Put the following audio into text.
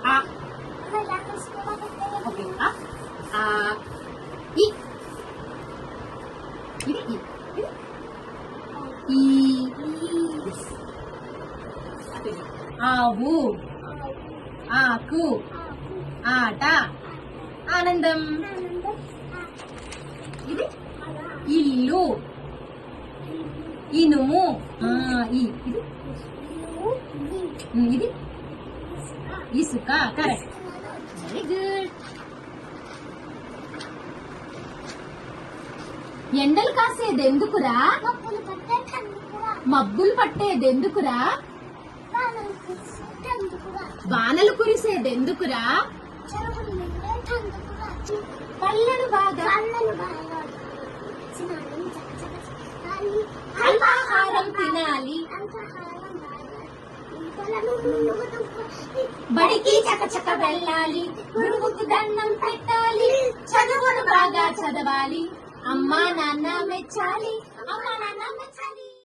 ఆ ఓకే ఆ ఈ ఇది ఈ ఆవు ఆకు ఆట ఆనందం ఇది ఇల్లు ఇనుము ఇది ఇది ఇసుక కరెక్ట్ వెరీ గుడ్ ఎండలు కాసేది ఎందుకురా మబ్బులు పట్టేది ఎందుకురా వానలు కురిసేది ఎందుకురా పళ్ళను బాగా అల్పాహారం తినాలి బడికి చకచక వెళ్ళాలి గురువుకు దండం పెట్టాలి చదువును బాగా చదవాలి అమ్మా నాన్న మెచ్చాలి అమ్మా నాన్న మెచ్చాలి.